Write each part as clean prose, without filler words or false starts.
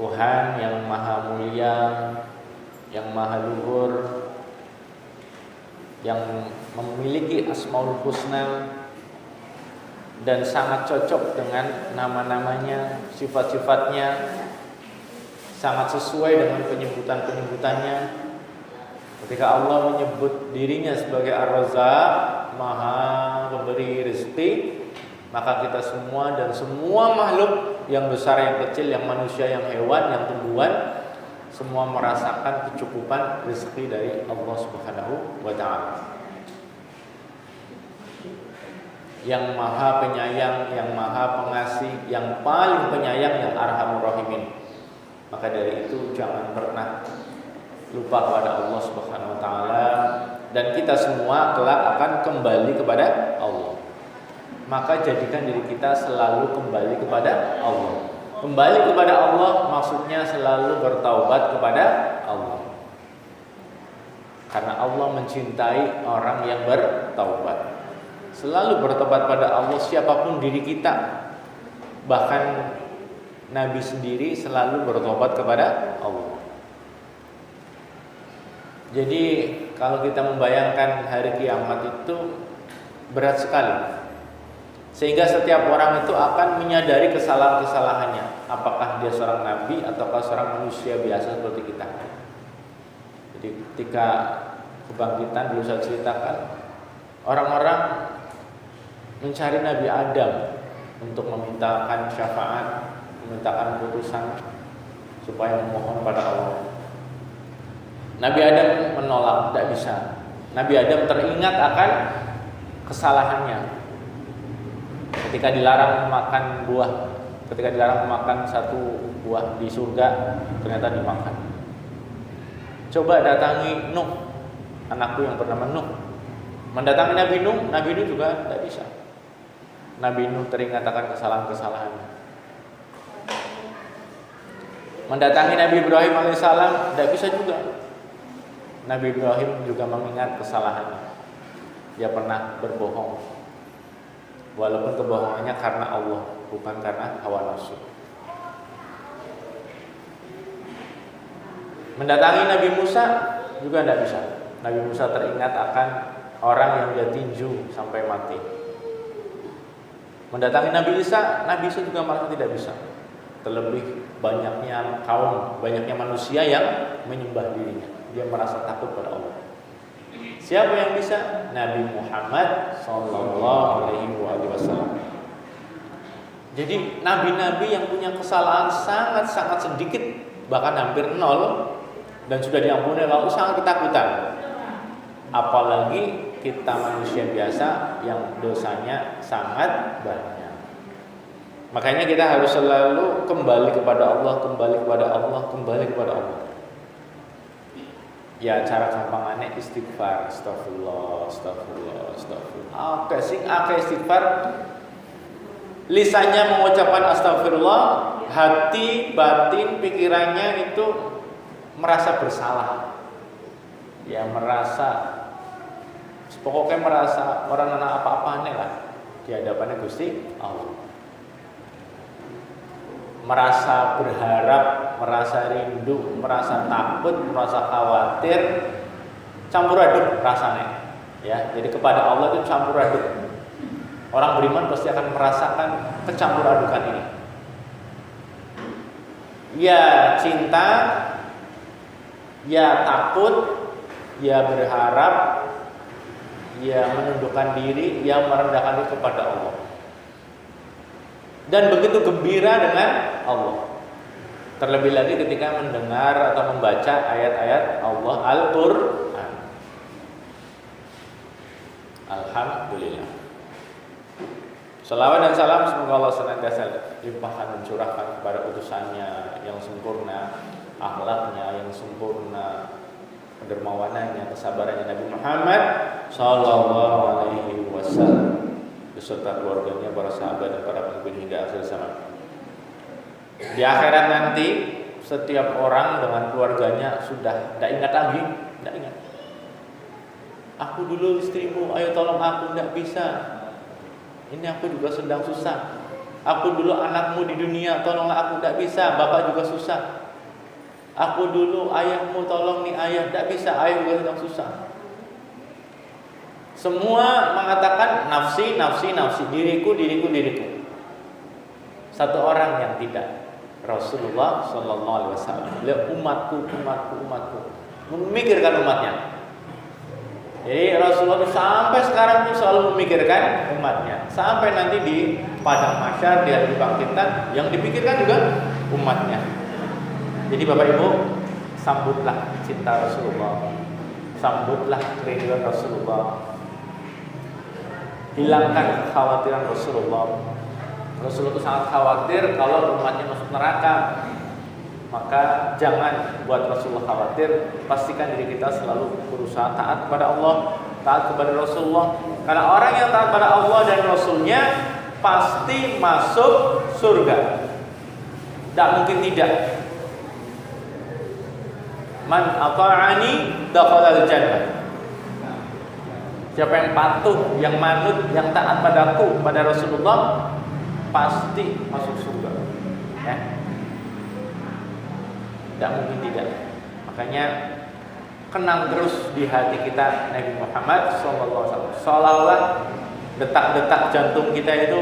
Tuhan yang maha mulia, yang maha luhur, yang memiliki Asmaul Husna dan sangat cocok dengan nama-namanya, sifat-sifatnya, sangat sesuai dengan penyebutan-penyebutannya. Ketika Allah menyebut dirinya sebagai Ar-Razzaq, maha pemberi rezeki, maka kita semua dan semua makhluk, yang besar yang kecil, yang manusia, yang hewan, yang tumbuhan, semua merasakan kecukupan rezeki dari Allah Subhanahu wa ta'ala. Yang maha penyayang, yang maha pengasih, yang paling penyayang, yang Arhamur Rahimin. Maka dari itu jangan pernah lupa kepada Allah Subhanahu wa ta'ala, dan kita semua kelak akan kembali kepada Allah. Maka jadikan diri kita selalu kembali kepada Allah. Kembali kepada Allah maksudnya selalu bertaubat kepada Allah. Karena Allah mencintai orang yang bertaubat. Selalu bertobat pada Allah siapapun diri kita. Bahkan Nabi sendiri selalu bertobat kepada Allah. Jadi kalau kita membayangkan hari kiamat itu berat sekali. Sehingga setiap orang itu akan menyadari kesalahan-kesalahannya. Apakah dia seorang nabi ataukah seorang manusia biasa seperti kita. Jadi ketika kebangkitan dulu saya ceritakan, orang-orang mencari Nabi Adam untuk memintakan syafaat, memintakan putusan supaya memohon pada Allah. Nabi Adam menolak, tidak bisa. Nabi Adam teringat akan kesalahannya. Ketika dilarang memakan buah, ketika dilarang memakan satu buah di surga, ternyata dimakan. Coba datangi Nuh, anakku yang bernama Nuh. Mendatangi Nabi Nuh juga tidak bisa. Nabi Nuh teringat akan kesalahan-kesalahannya. Mendatangi Nabi Ibrahim alaihissalam tidak bisa juga. Nabi Ibrahim juga mengingat kesalahannya. Dia pernah berbohong. Walaupun kebohongannya karena Allah, bukan karena hawa nafsu. Mendatangi Nabi Musa juga tidak bisa. Nabi Musa teringat akan orang yang dia tinju sampai mati. Mendatangi Nabi Isa juga malah tidak bisa. Terlebih banyaknya kaum, banyaknya manusia yang menyembah dirinya. Dia merasa takut pada Allah. Siapa yang bisa? Nabi Muhammad sallallahu alaihi wasallam. Jadi nabi-nabi yang punya kesalahan sangat-sangat sedikit, bahkan hampir nol, dan sudah diampuni Allah, sangat ketakutan. Apalagi kita manusia biasa yang dosanya sangat banyak. Makanya kita harus selalu kembali kepada Allah, kembali kepada Allah, kembali kepada Allah. Ya cara gampangannya istighfar, astagfirullah. Akeh istighfar. Lisannya mengucapkan astagfirullah, hati, batin, pikirannya itu merasa bersalah. Ya pokoknya merasa orang anak apa-apanya lah di hadapannya Gusti Allah. Merasa berharap, merasa rindu, merasa takut, merasa khawatir, campur aduk rasanya. Ya, jadi kepada Allah itu campur aduk. Orang beriman pasti akan merasakan kecampur adukan ini. Ya cinta, ya takut, ya berharap, ya menundukkan diri, ya merendahkan diri kepada Allah. Dan begitu gembira dengan Allah. Terlebih lagi ketika mendengar atau membaca ayat-ayat Allah Al-Qur'an. Alhamdulillah. Salawat dan salam semoga Allah senantiasa limpahkan dan curahkan kepada utusannya yang sempurna, akhlaknya yang sempurna, kedermawanannya, kesabarannya Nabi Muhammad sallallahu alaihi wasallam beserta keluarganya, para sahabat dan para pengikut hingga akhir zaman. Di akhirat nanti setiap orang dengan keluarganya sudah tidak ingat lagi, tidak ingat. Aku dulu istrimu, ayo tolong aku, tidak bisa. Ini aku juga sedang susah. Aku dulu anakmu di dunia, tolonglah aku. Tidak bisa, bapak juga susah. Aku dulu ayahmu, tolong nih ayah. Tidak bisa, ayah juga sedang susah. Semua mengatakan nafsi, nafsi, nafsi, diriku, diriku, diriku. Satu orang yang tidak, Rasulullah Sallallahu Alaihi Wasallam. Beliau umatku, umatku, umatku. Memikirkan umatnya. Jadi Rasulullah sampai sekarang pun selalu memikirkan umatnya. Sampai nanti di padang mahsyar, di hari kebangkitan, yang dipikirkan juga umatnya. Jadi Bapak Ibu, sambutlah cinta Rasulullah, sambutlah kerinduan Rasulullah, hilangkan kekhawatiran Rasulullah. Rasulullah itu sangat khawatir kalau umatnya masuk neraka. Maka jangan buat Rasulullah khawatir. Pastikan diri kita selalu berusaha taat kepada Allah, taat kepada Rasulullah. Karena orang yang taat pada Allah dan Rasulnya pasti masuk surga. Tak mungkin tidak. Man ata'ani dakhalal jannah. Siapa yang patuh, yang manut, yang taat padaku, pada Rasulullah, pasti masuk surga. Ya. Tidak mungkin tidak. Makanya kenang terus di hati kita Nabi Muhammad SAW. Seolah-olah detak-detak jantung kita itu,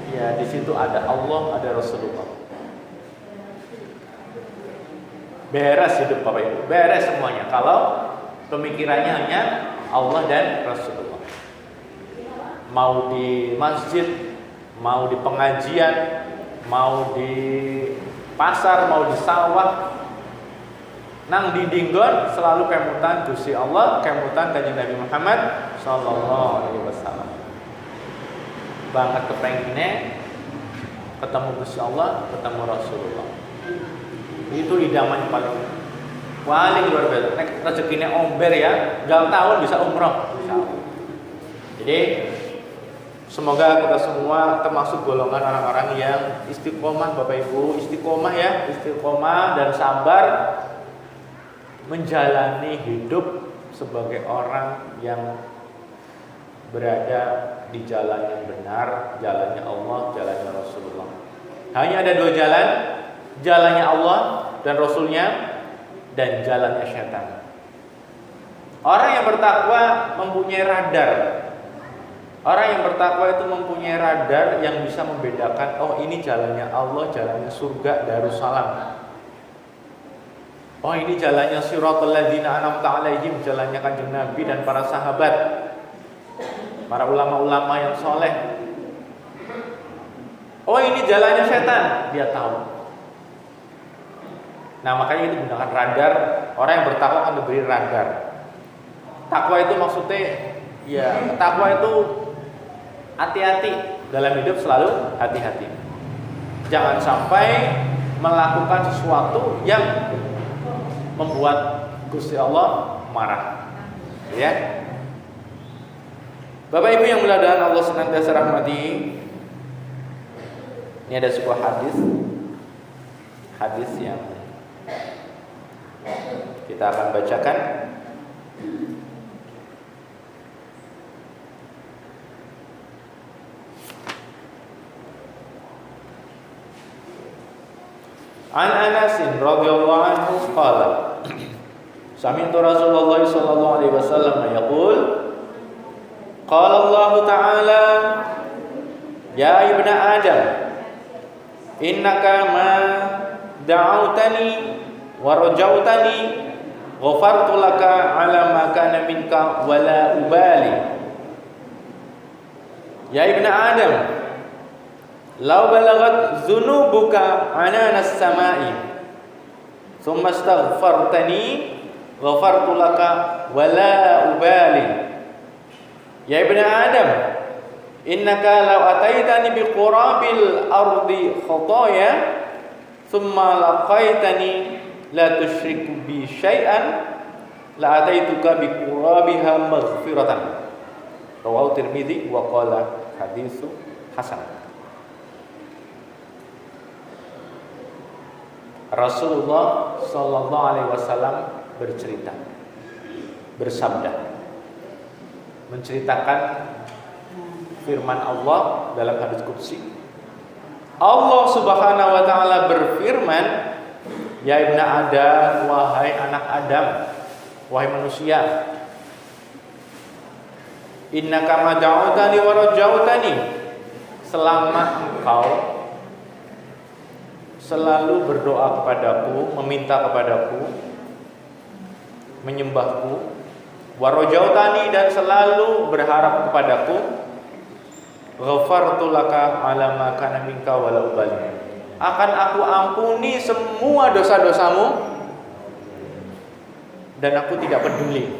ya di situ ada Allah, ada Rasulullah. Beres hidup Bapak Ibu, beres semuanya. Kalau pemikirannya hanya Allah dan Rasulullah. Mau di masjid, mau di pengajian, mau di pasar, mau di sawah, nang di dinggon selalu kemutan Gusti Allah, kemutan Kanjeng Nabi Muhammad Sallallahu Alaihi Wasallam. Banget kepenginnya ketemu Gusti Allah, ketemu Rasulullah. Itu idaman paling luar biasa. Nek rezekinya omber ya, gal tahun bisa umroh. Jadi semoga kita semua termasuk golongan orang-orang yang istiqomah, Bapak Ibu, istiqomah ya, istiqomah dan sabar menjalani hidup sebagai orang yang berada di jalan yang benar, jalannya Allah, jalannya Rasulullah. Hanya ada dua jalan, jalannya Allah dan Rasulnya, dan jalannya syaitan. Orang yang bertakwa mempunyai radar. Orang yang bertakwa itu mempunyai radar yang bisa membedakan, oh ini jalannya Allah, jalannya surga, Darussalam. Oh ini jalannya Siratal ladzina an'amta 'alaihim, jalannya Kanjeng Nabi dan para sahabat, para ulama-ulama yang soleh. Oh ini jalannya setan, dia tahu. Nah makanya itu menggunakan radar. Orang yang bertakwa akan diberi radar. Takwa itu maksudnya, ya takwa itu hati-hati dalam hidup, selalu hati-hati. Jangan sampai melakukan sesuatu yang membuat Gusti Allah marah. Ya. Bapak Ibu yang mudah-mudahan Allah senantiasa rahmati. Ini ada sebuah hadis yang kita akan bacakan. An Anas radhiyallahu anhu qala sami'tu Rasulullah sallallahu alaihi wasallam yaqul qala Allah ta'ala ya ibna Adam innaka ma da'awtani wa rajautani ghafartu laka ala ma kana minka wa la ubali. Ya ibna Adam, law balagat dhunubuka ananas samai thumma astaghfartani ghafartu laka wa la ubali. Ya ibna Adam, innaka law ataitani biqurabil ardi khataya thumma laqaitani la tusyriku bi syai'an la ataituka biqurabiha maghfiratan. Rawahu Tirmidzi wa qala haditsu hasan. Rasulullah sallallahu alaihi wasallam bercerita, bersabda, menceritakan firman Allah dalam hadis qudsi, Allah Subhanahu wa taala berfirman, "Ya ibna Adam, wahai anak Adam, wahai manusia, innaka ma da'awtani wa rajautani." Selama engkau selalu berdoa kepadaku, meminta kepadaku, menyembahku, wa rajautani, dan selalu berharap kepadaku, ghafartu laka ala ma kana minka wala ubali, akan aku ampuni semua dosa-dosamu dan aku tidak peduli.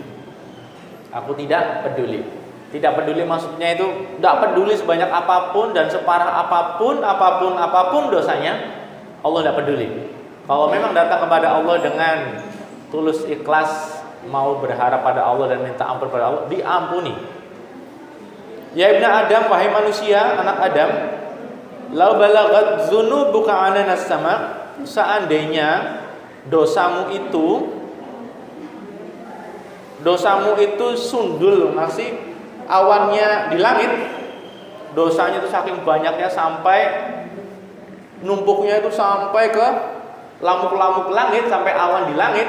Aku tidak peduli. Tidak peduli maksudnya itu tidak peduli sebanyak apapun dan separah apapun dosanya, Allah tidak peduli. Kalau memang datang kepada Allah dengan tulus ikhlas, mau berharap pada Allah dan minta ampun pada Allah, diampuni. Ya ibna Adam, wahai manusia, anak Adam, lau balagat dzunubuka ananas sama, seandainya dosamu itu sundul, masih awannya di langit, dosanya itu saking banyaknya sampai numpuknya itu sampai ke lamuk-lamuk langit, sampai awan di langit.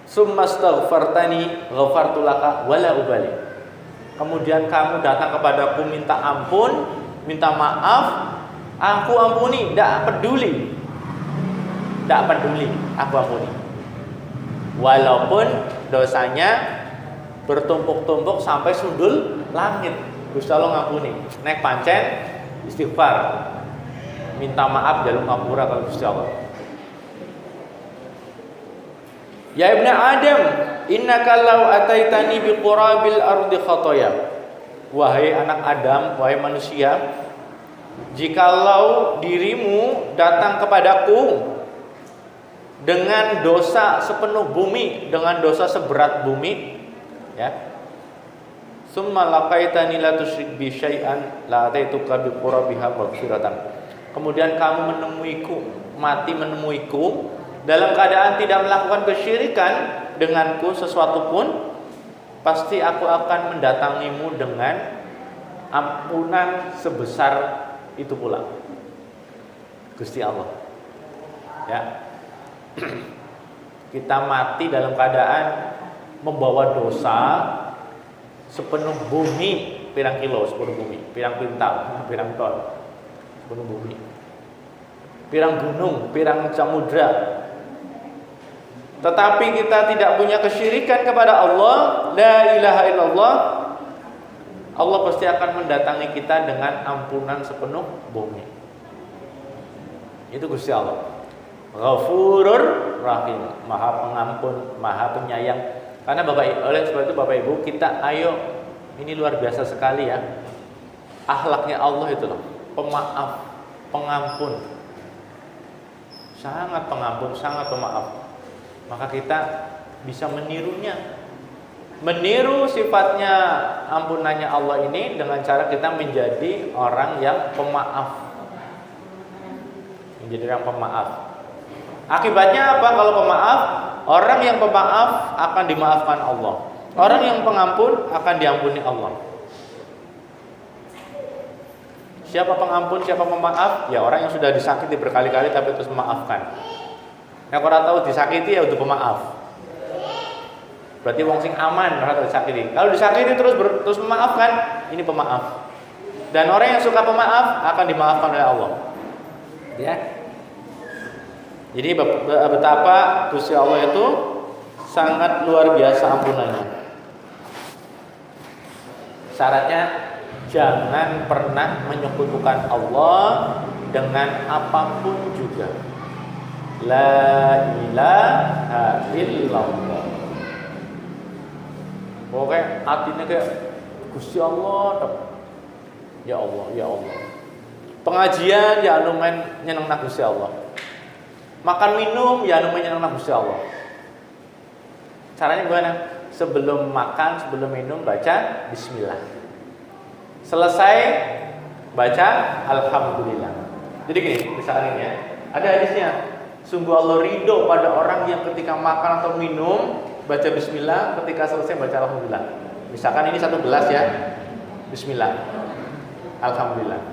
Summastaghfartani ghafartu laka wala ubali. Kemudian kamu datang kepadaku minta ampun, minta maaf, aku ampuni, tidak peduli, aku ampuni. Walaupun dosanya bertumpuk-tumpuk sampai sundul langit, Gusti Allah ngampuni. Nek pancen istighfar, minta maaf, jaluk ngapura kalau Gusti Allah. Ya ibna Adam, innaka law ataitani biqurabil ardi khataya. Wahai anak Adam, wahai manusia, jikalau dirimu datang kepadaku dengan dosa sepenuh bumi, dengan dosa seberat bumi, ya. Summa laqaitani la tusyrik bi syai'an la ataituka biqurabiha maghfiratan. Kemudian kamu menemuiku, mati menemuiku dalam keadaan tidak melakukan kesyirikan denganku sesuatu pun, pasti aku akan mendatangimu dengan ampunan sebesar itu pula. Gusti Allah. Ya. Kita mati dalam keadaan membawa dosa sepenuh bumi, pirang kilo sepenuh bumi, pirang pintal, pirang ton sepenuh bumi, pirang gunung, pirang samudra. Tetapi kita tidak punya kesyirikan kepada Allah, la ilaha illallah, Allah pasti akan mendatangi kita dengan ampunan sepenuh bumi. Itu Gusti Allah. Ghafurur Rahim, Maha Pengampun, Maha Penyayang. Karena oleh sebab itu Bapak Ibu, kita ayo, ini luar biasa sekali ya. Akhlaknya Allah itu loh, pemaaf, pengampun. Sangat pengampun, sangat pemaaf. Maka kita bisa menirunya, meniru sifatnya ampunannya Allah ini dengan cara kita menjadi orang yang pemaaf, menjadi orang pemaaf. Akibatnya apa kalau pemaaf? Orang yang pemaaf akan dimaafkan Allah, orang yang pengampun akan diampuni Allah. Siapa pengampun, siapa pemaaf? Ya orang yang sudah disakiti berkali-kali tapi terus memaafkan. Nek ora tahu disakiti ya udah pemaaf. Berarti wong sing aman ora tahu disakiti. Kalau disakiti terus memaafkan, ini pemaaf. Dan orang yang suka pemaaf akan dimaafkan oleh Allah. Ya. Jadi betapa Gusti Allah itu sangat luar biasa ampunannya. Syaratnya jangan pernah menyekutukan Allah dengan apapun juga. La ilaha illallah. Pokoknya artinya kayak Gusti Allah. Ya Allah, ya Allah. Pengajian ya anu men nyenengna Gusti Allah. Makan minum ya anu men nyenengna Gusti Allah. Caranya gimana? Sebelum makan, sebelum minum baca bismillah. Selesai baca alhamdulillah. Jadi gini, misalnya ya, ada hadisnya. Sungguh Allah ridho pada orang yang ketika makan atau minum baca bismillah, ketika selesai baca alhamdulillah. Misalkan ini satu gelas ya, bismillah, alhamdulillah.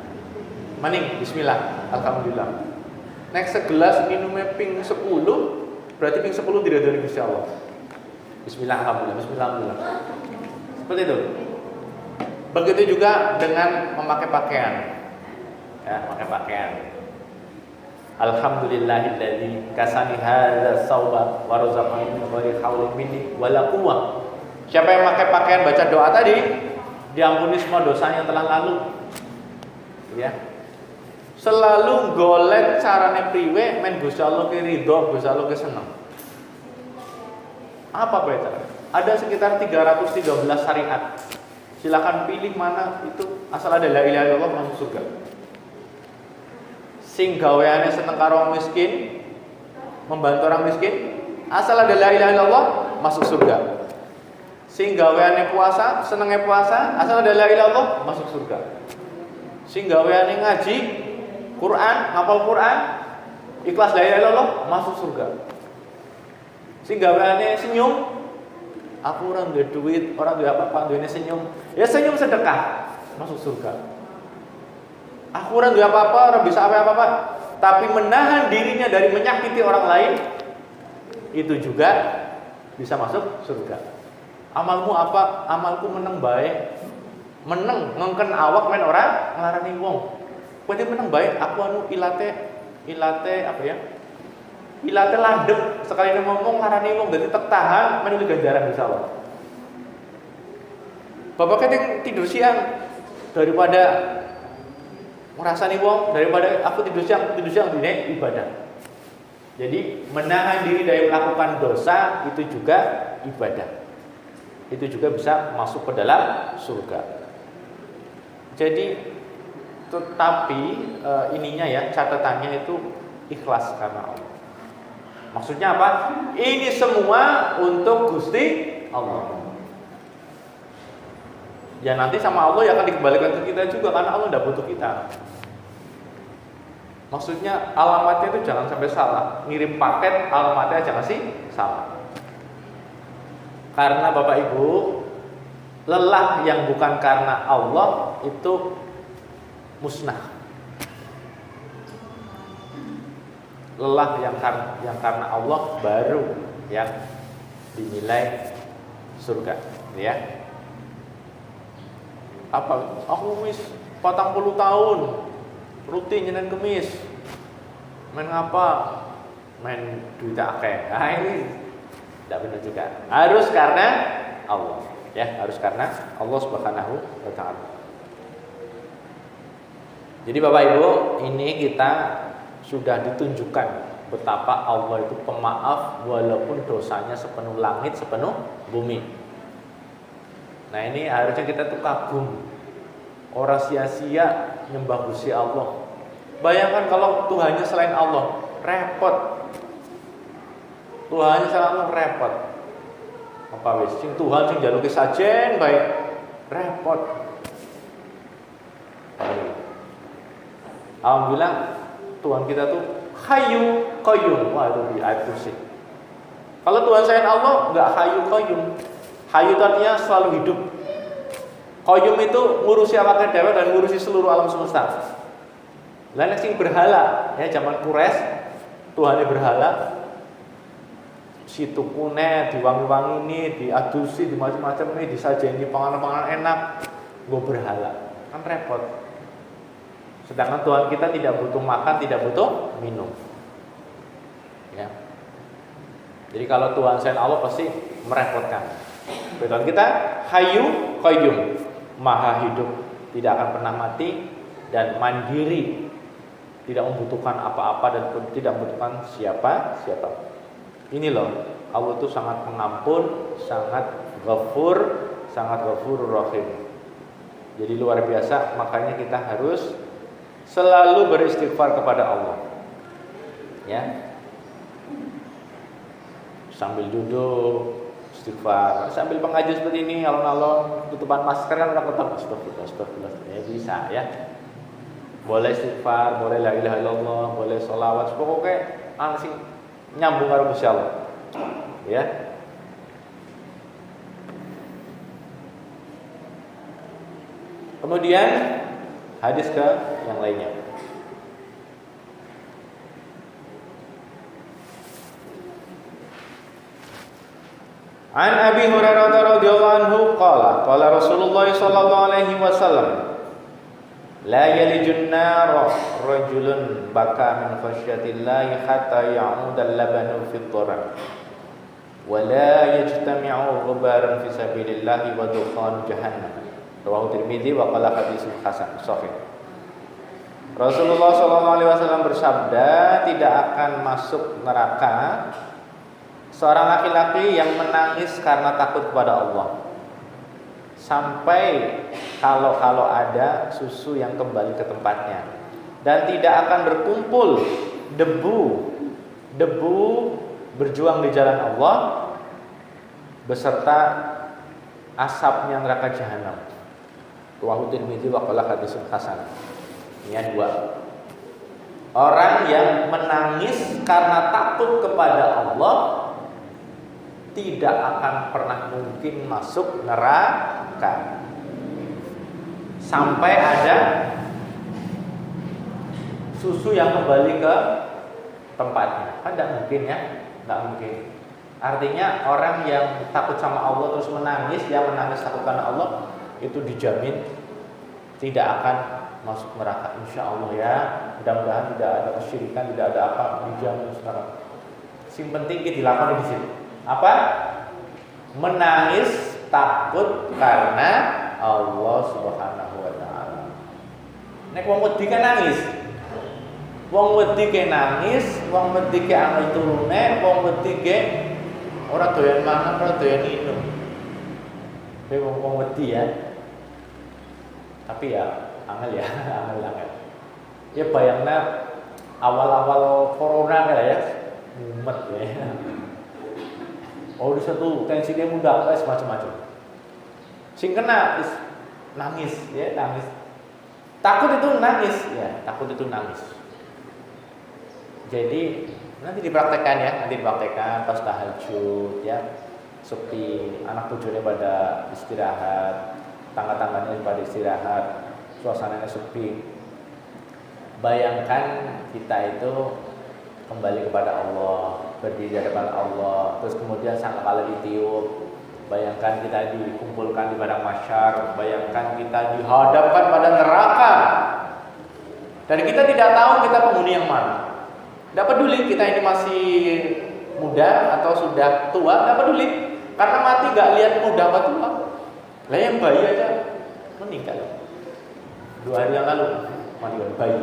maning, bismillah, alhamdulillah. Next segelas minumnya ping 10, berarti ping 10 tidak dari Gusti Allah. Bismillah, alhamdulillah, bismillah, alhamdulillah. Seperti itu. Begitu juga dengan memakai pakaian. Ya, memakai pakaian. Alhamdulillahilladzi kasani hadza sauba wa razaqani min ghairi haulin minni wala quwwah. Siapa yang memakai pakaian baca doa tadi, diampuni semua dosanya yang telah lalu. Ya. Selalu golek carane priwe men Gusti Allah ki ridho, Gusti Allah ki seneng. Apa beda? Ada sekitar 313 syariat. Silakan pilih mana itu, asal ada la ilaha illallah masuk surga. Sing gaweane seneng karo wong miskin, membantu orang miskin, asal ada la ilaha illallah masuk surga. Sing gaweane puasa, senenge puasa, asal ada la ilaha illallah masuk surga. Sing gaweane ngaji Quran, ngapal Quran, ikhlas la ilaha illallah masuk surga. Sing gaweane senyum, aku orang duwe duit, orang duwe apa-apa, duwene senyum. Ya senyum sedekah, masuk surga. Aku orang duwe apa-apa, orang bisa apa-apa, tapi menahan dirinya dari menyakiti orang lain, itu juga bisa masuk surga. Amalmu apa? Amalku meneng baik. Meneng ngengken awak men ora nglarani wong. Berarti meneng baik, aku anu ilate apa ya? Ilate landep, sekali ngomong ngarani wong dadi tek tahan menuju ganjaran insyaallah. Bapak keting tidur siang daripada ngrasani wong, daripada aku tidur siang dine ibadah. Jadi menahan diri dari melakukan dosa itu juga ibadah. Itu juga bisa masuk ke dalam surga. Jadi tetapi ininya ya, catatannya itu ikhlas karena Allah. Maksudnya apa? Ini semua untuk Gusti Allah. Ya nanti sama Allah ya akan dikembalikan ke kita juga, karena Allah tidak butuh kita. Maksudnya alamatnya itu jangan sampai salah. Ngirim paket alamatnya jangan sih salah. Karena Bapak Ibu, lelah yang bukan karena Allah itu musnah. Lelah yang karena Allah baru yang dinilai surga, ya. Apa? Aku wis 40 tahun rutin nyenan kemis. Main apa? Main duit akeh. Nah, ini tidak benar juga. Harus karena Allah, ya, harus karena Allah Subhanahu wa taala. Jadi Bapak Ibu, ini kita sudah ditunjukkan betapa Allah itu pemaaf walaupun dosanya sepenuh langit, sepenuh bumi. Nah ini harusnya kita tuh kagum. Orang sia-sia nyembah Gusti Allah. Bayangkan kalau Tuhannya selain Allah, repot. Tuhannya selain Allah repot. Apa wis sing Tuhan sing jaluke sajen bae repot. Alhamdulillah Tuhan kita tuh Hayyu Qayyum. Wah itu di ayat kursi. Kalau Tuhan selain Allah enggak Hayyu Qayyum. Hayyu itu artinya selalu hidup. Qayyum itu ngurusi awake dhewe dan ngurusi seluruh alam semesta. Lah sing berhala, ya zaman Quraisy Tuhane berhala. Situ kune diwangi-wangi ini, diadusi, di macam-macam ini, disajeni panganan-panganan enak, nggo berhala. Kan repot. Sedangkan Tuhan kita tidak butuh makan, tidak butuh minum. Ya. Jadi kalau Tuhan selain Allah pasti merepotkan. Tuhan kita Hayyu Qayyum, Maha hidup, tidak akan pernah mati dan mandiri, tidak membutuhkan apa-apa dan tidak membutuhkan siapa-siapa. Ini loh, Allah itu sangat pengampun, sangat ghafur, sangat ghafurur rahim. Jadi luar biasa, makanya kita harus selalu beristighfar kepada Allah. Ya. Sambil duduk istighfar, sambil pengajian seperti ini alon-alon tutupan masker kan udah ketemu astagfirullah. Ya bisa ya. Boleh istighfar, boleh la ilaha illallah, boleh sholawat, pokoknya langsung nyambung karo Gusti Allah. Ya. Kemudian hadis ke yang lainnya. An Abi Hurairah radhiyallahu anhu qala Rasulullah sallallahu alaihi wasallam la yalijun nar rajulun baka min khasyatillahi hatta ya'uda al-labanu fi ad-darar wa la yajtami'u ghubaran fi sabilillahi wa dukhan jahannam. Rawahu Tirmidzi wa qala haditsun hasan sahih. Rasulullah sallallahu alaihi wasallam bersabda, tidak akan masuk neraka seorang laki-laki yang menangis karena takut kepada Allah, sampai kalau ada susu yang kembali ke tempatnya, dan tidak akan berkumpul debu berjuang di jalan Allah beserta asapnya neraka jahanam. Rawahu Tirmidzi wa qala haditsun hasan. Ini dua. Orang yang menangis karena takut kepada Allah tidak akan pernah mungkin masuk neraka sampai ada susu yang kembali ke tempatnya. Kan tidak mungkin ya, tidak mungkin. Artinya orang yang takut sama Allah terus menangis, dia menangis takut karena Allah, itu dijamin tidak akan masuk neraka, insya Allah ya. Mudah-mudahan tidak ada kesyirikan, tidak ada apa, dijamin sekarang. Yang penting kita dilakukan di sini. Apa? Menangis takut karena Allah Subhanahu wa taala. Nek wong wedi kan nangis. Wong wedi ke nangis, wong wedi ke angel turune, wong wedi ke ora doyan mangan, ora doyan minum. Kowe wong wedi ya. Tapi ya angel ya, angel. Ya bayangna awal-awal corona kayak ya, mumet ya. Oh di satu tensi dia muda, macam-macam. Sing kena nangis, ya nangis. Takut itu nangis, ya takut itu nangis. Jadi nanti dipraktekkan ya, pas tahajud ya, sepi, anak bojone pada istirahat, tangga-tangganya pada istirahat, suasananya sepi. Bayangkan kita itu kembali kepada Allah, berdiri di hadapan Allah, terus kemudian sangkakala ditiup. Bayangkan kita dikumpulkan di padang mahsyar, bayangkan kita dihadapkan pada neraka. Dan kita tidak tahu kita penghuni yang mana. Tidak peduli kita ini masih muda atau sudah tua, tidak peduli. Karena mati gak lihat muda atau tua. Lah yang bayi aja meninggal. 2 hari yang lalu mati bayi.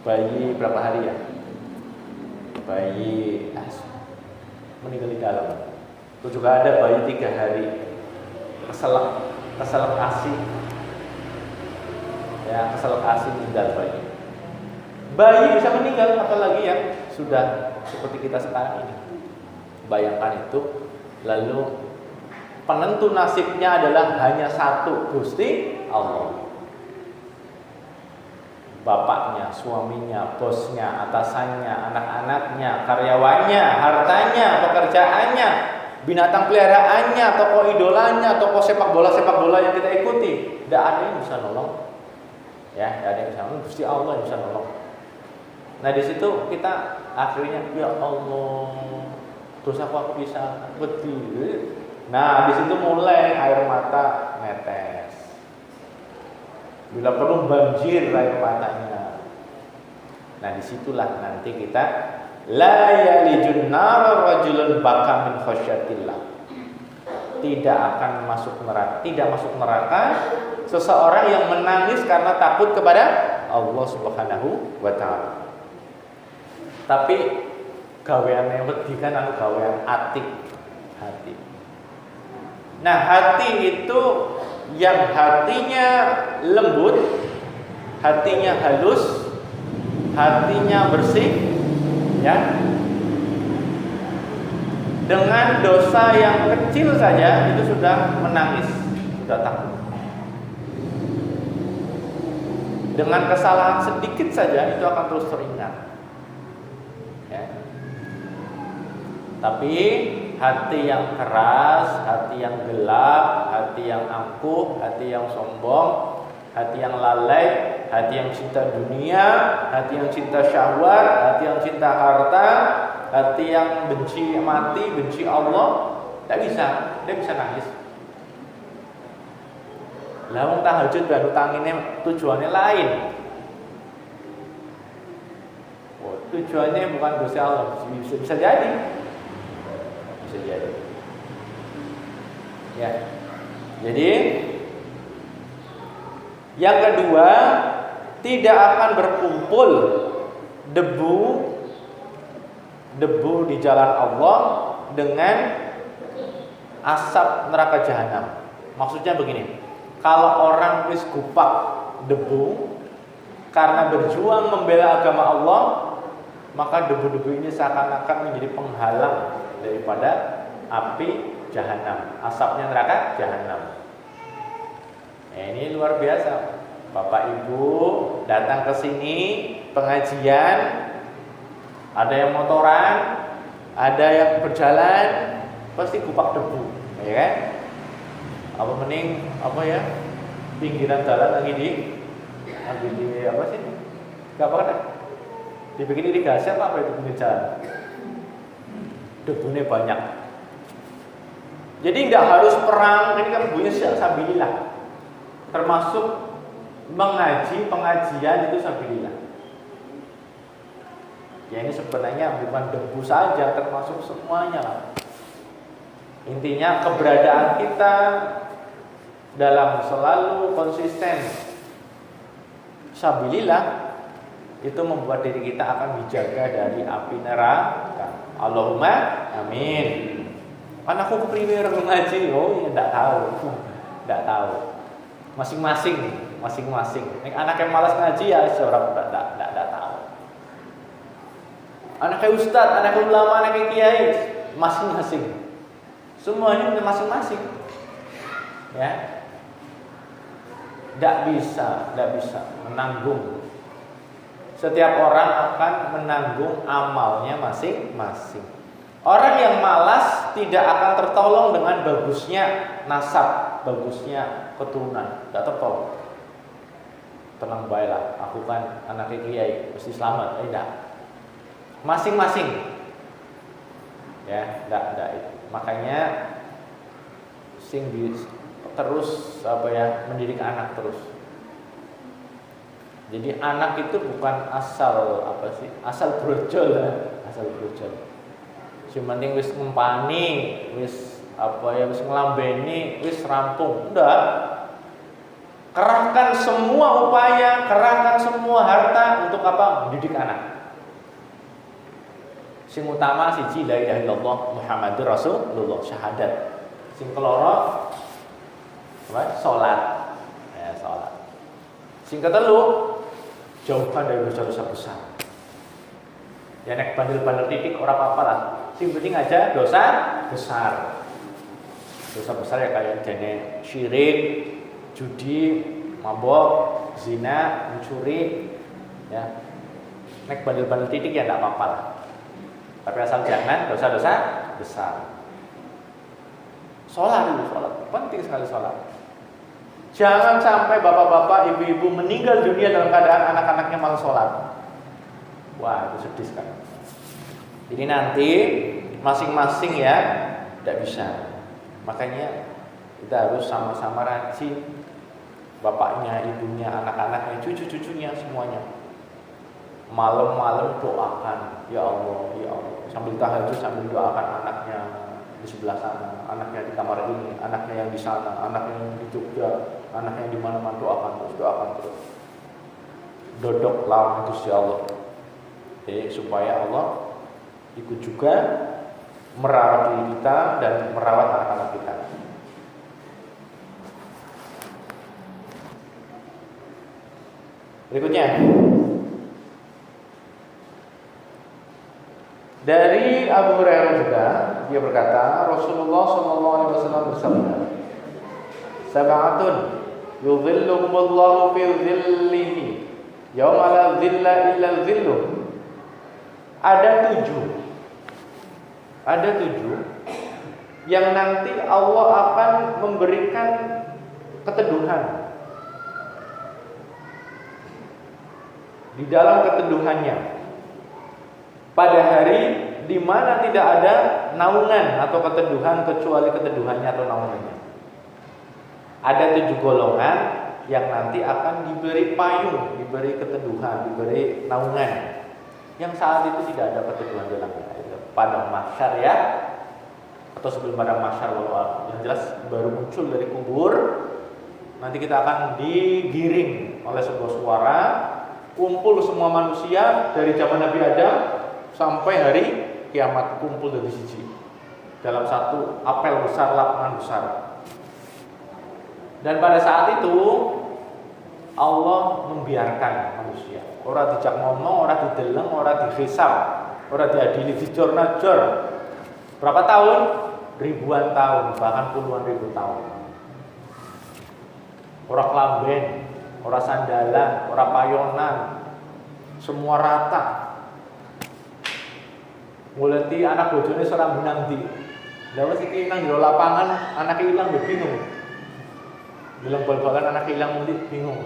Bayi berapa hari ya? Bayi meninggal di dalam. Itu juga ada bayi 3 hari keselak ASI. Ya, keselak ASI meninggal bayi. Bayi bisa meninggal, apalagi yang sudah seperti kita sekarang ini. Bayangkan itu. Lalu penentu nasibnya adalah hanya satu, Gusti Allah. Bapaknya, suaminya, bosnya, atasannya, anak-anaknya, karyawannya, hartanya, pekerjaannya, binatang peliharaannya, tokoh idolanya, tokoh sepak bola yang kita ikuti. Tidak ada yang bisa nolong. Ya, tidak ada yang bisa nolong. Gusti Allah yang bisa nolong. Nah di situ kita akhirnya ya Allah, dosaku aku bisa berdiri. Nah di situ mulai air mata netes. Bila perlu banjir air matanya. Nah disitulah nanti kita la yalijun nar rajulun baka min khasyatillah. Tidak akan masuk neraka, tidak masuk neraka seseorang yang menangis karena takut kepada Allah Subhanahu wa taala. Tapi gawean yang wedi kan anu gawean hati. Nah, hati itu yang hatinya lembut, hatinya halus, hatinya bersih, ya. Dengan dosa yang kecil saja itu sudah menangis, sudah takut. Dengan kesalahan sedikit saja itu akan terus teringat. Ya. Tapi hati yang keras, hati yang gelap, hati yang angkuh, hati yang sombong, hati yang lalai, hati yang cinta dunia, hati yang cinta syahwat, hati yang cinta harta, hati yang benci mati, benci Allah, Dia bisa nangis. Lah wong tahajud baru tangine tujuannya lain. Tujuannya bukan Gusti Allah, bisa jadi. Bisa jadi. Ya. Jadi yang kedua, tidak akan berkumpul debu di jalan Allah dengan asap neraka jahanam. Maksudnya begini, kalau orang wis gupak debu karena berjuang membela agama Allah, maka debu-debu ini seakan-akan menjadi penghalang daripada api jahanam, asapnya neraka jahanam. Ini luar biasa. Bapak Ibu datang ke sini pengajian, ada yang motoran, ada yang berjalan, pasti gupak debu, ya kan? Apa mending pinggiran jalan lagi di apa sih? Gak apa kan? Dibikin irigasi apa itu pinggir jalan? Debunya banyak. Jadi nggak harus perang, ini kan bunyi sabilillah. Termasuk mengaji pengajian itu sabilillah. Ya ini sebenarnya bukan debu saja, termasuk semuanya lah. Intinya keberadaan kita dalam selalu konsisten sabilillah itu membuat diri kita akan dijaga dari api neraka. Allahumma amin. Kan aku kepriwe mengaji, ya enggak tahu. Masing-masing. Nek anak yang malas ngaji ya seorang enggak tahu. Anaknya ustaz, anaknya ulama, anaknya kiai, masing-masing. Semuanya masing-masing. Ya. Enggak bisa menanggung. Setiap orang akan menanggung amalnya masing-masing. Orang yang malas tidak akan tertolong dengan bagusnya nasab, bagusnya keturunan, tidak tertolong. Tenang baiklah, aku kan anak kiai, mesti selamat, tidak. Masing-masing, ya, tidak itu. Makanya terus mendidik anak terus. Jadi anak itu bukan asal brojol. Yang penting wis ngempani, wis ngelambeni, wis rampung. Udah. Kerahkan semua upaya, kerahkan semua harta untuk apa? Mendidik anak. Sing utama siji la ilaha illallah Muhammadur Rasulullah, syahadat. Sing keloro salat. Ya, salat. Sing ketelu jauhkan dari dosa-dosa besar. Ya nek bandel-bandel titik ora apa-apa lah. Sing penting aja dosa besar. Dosa besar ya kayak jene syirik, judi, mabok, zina, mencuri, ya. Nek bandel-bandel titik ya enggak apa-apa lah. Tapi asal jangan dosa-dosa besar. Sholat, penting sekali sholat. Jangan sampai bapak-bapak, ibu-ibu meninggal dunia dalam keadaan anak-anaknya malah sholat. Wah, itu sedih sekali. Jadi nanti masing-masing ya tidak bisa. Makanya kita harus sama-sama rajin. Bapaknya, ibunya, anak-anaknya, cucu-cucunya semuanya. Malam-malam doakan, ya Allah, ya Allah. Sambil tahajud sambil doakan anaknya di sebelah sana, anaknya di kamar ini, anaknya yang di sana, anaknya yang di Jogja, anaknya yang di mana-mana, doakan terus. Dodok lawan Gusti Allah. Jadi supaya Allah ikut juga merawat diri kita dan merawat anak-anak kita. Berikutnya dari Abu Hurairah juga, dia berkata, Rasulullah SAW bersabda, "Sab'atun yudhilluhumullahu fi dhillihi yauma la dhilla illa dhilluh." Ada tujuh yang nanti Allah akan memberikan keteduhan. Di dalam keteduhannya pada hari di mana tidak ada naungan atau keteduhan kecuali keteduhannya atau naungannya. Ada 7 golongan yang nanti akan diberi payung, diberi keteduhan, diberi naungan. Yang saat itu tidak ada keteduhan di dalamnya. Padang mahsyar ya, atau sebelum padang mahsyar, walau yang jelas baru muncul dari kubur. Nanti kita akan digiring oleh sebuah suara, kumpul semua manusia dari zaman Nabi Adam sampai hari kiamat, kumpul dari siji dalam satu apel besar, lapangan besar. Dan pada saat itu Allah membiarkan manusia. Orang dijak ngomong, orang dideleng, orang dihisab, orang diadili, dijor-najor. Berapa tahun? Ribuan tahun, bahkan puluhan ribu tahun. Orang kelamben, orang sandalan, orang payonan, semua rata. Mulai anak bojone serang benang di. Lalu si nang di lapangan, anaknya hilang bingung. Bilang bal-balan anak hilang nanti bingung.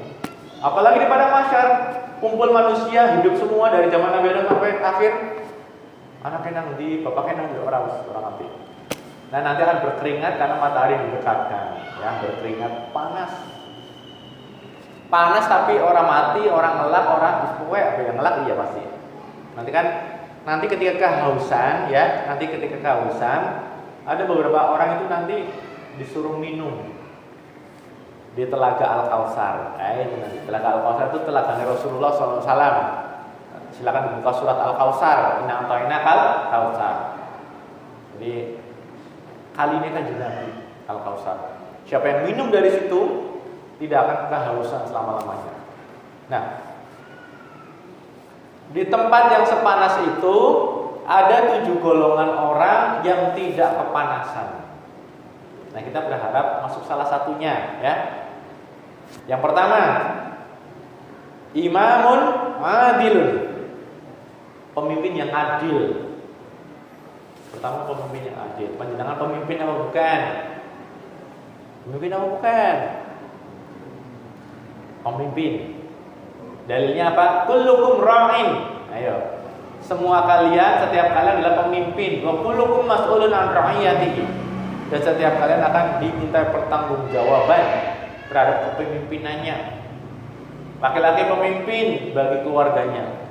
Apalagi di padang mahsyar, kumpul manusia hidup semua dari zaman Nabi Adam sampai akhir. Anaknya nang di, bapaknya nang di, orang api. Nah nanti akan berkeringat karena matahari didekatkan, ya berkeringat panas. Panas tapi orang mati, orang ngelak, orang pokoknya apa yang ngelak iya pasti. Nanti ketika kehausan, ya nanti ketika kehausan ada beberapa orang itu nanti disuruh minum di telaga Al-Kautsar. Ini nanti telaga Al-Kautsar itu telaganya Rasulullah SAW. Silakan dibuka surat Al-Kautsar. Inna a'tainaka Al-Kautsar. Jadi kali ini kan juga Al-Kautsar. Siapa yang minum dari situ tidak akan kehausan selama-lamanya. Nah, di tempat yang sepanas itu ada 7 golongan orang yang tidak kepanasan. Nah, kita berharap masuk salah satunya, ya. Yang pertama, imamun adilun, pemimpin yang adil. Pertama, pemimpin yang adil. Panjenengan pemimpin apa bukan? Pemimpin apa bukan? Pemimpin. Dalilnya apa? Kullukum ra'in. Ayo. Semua kalian, setiap kalian adalah pemimpin. Wa kullukum mas'ulun an ra'iyatihi. Dan setiap kalian akan diminta pertanggungjawaban terhadap kepemimpinannya. Laki-laki pemimpin bagi keluarganya,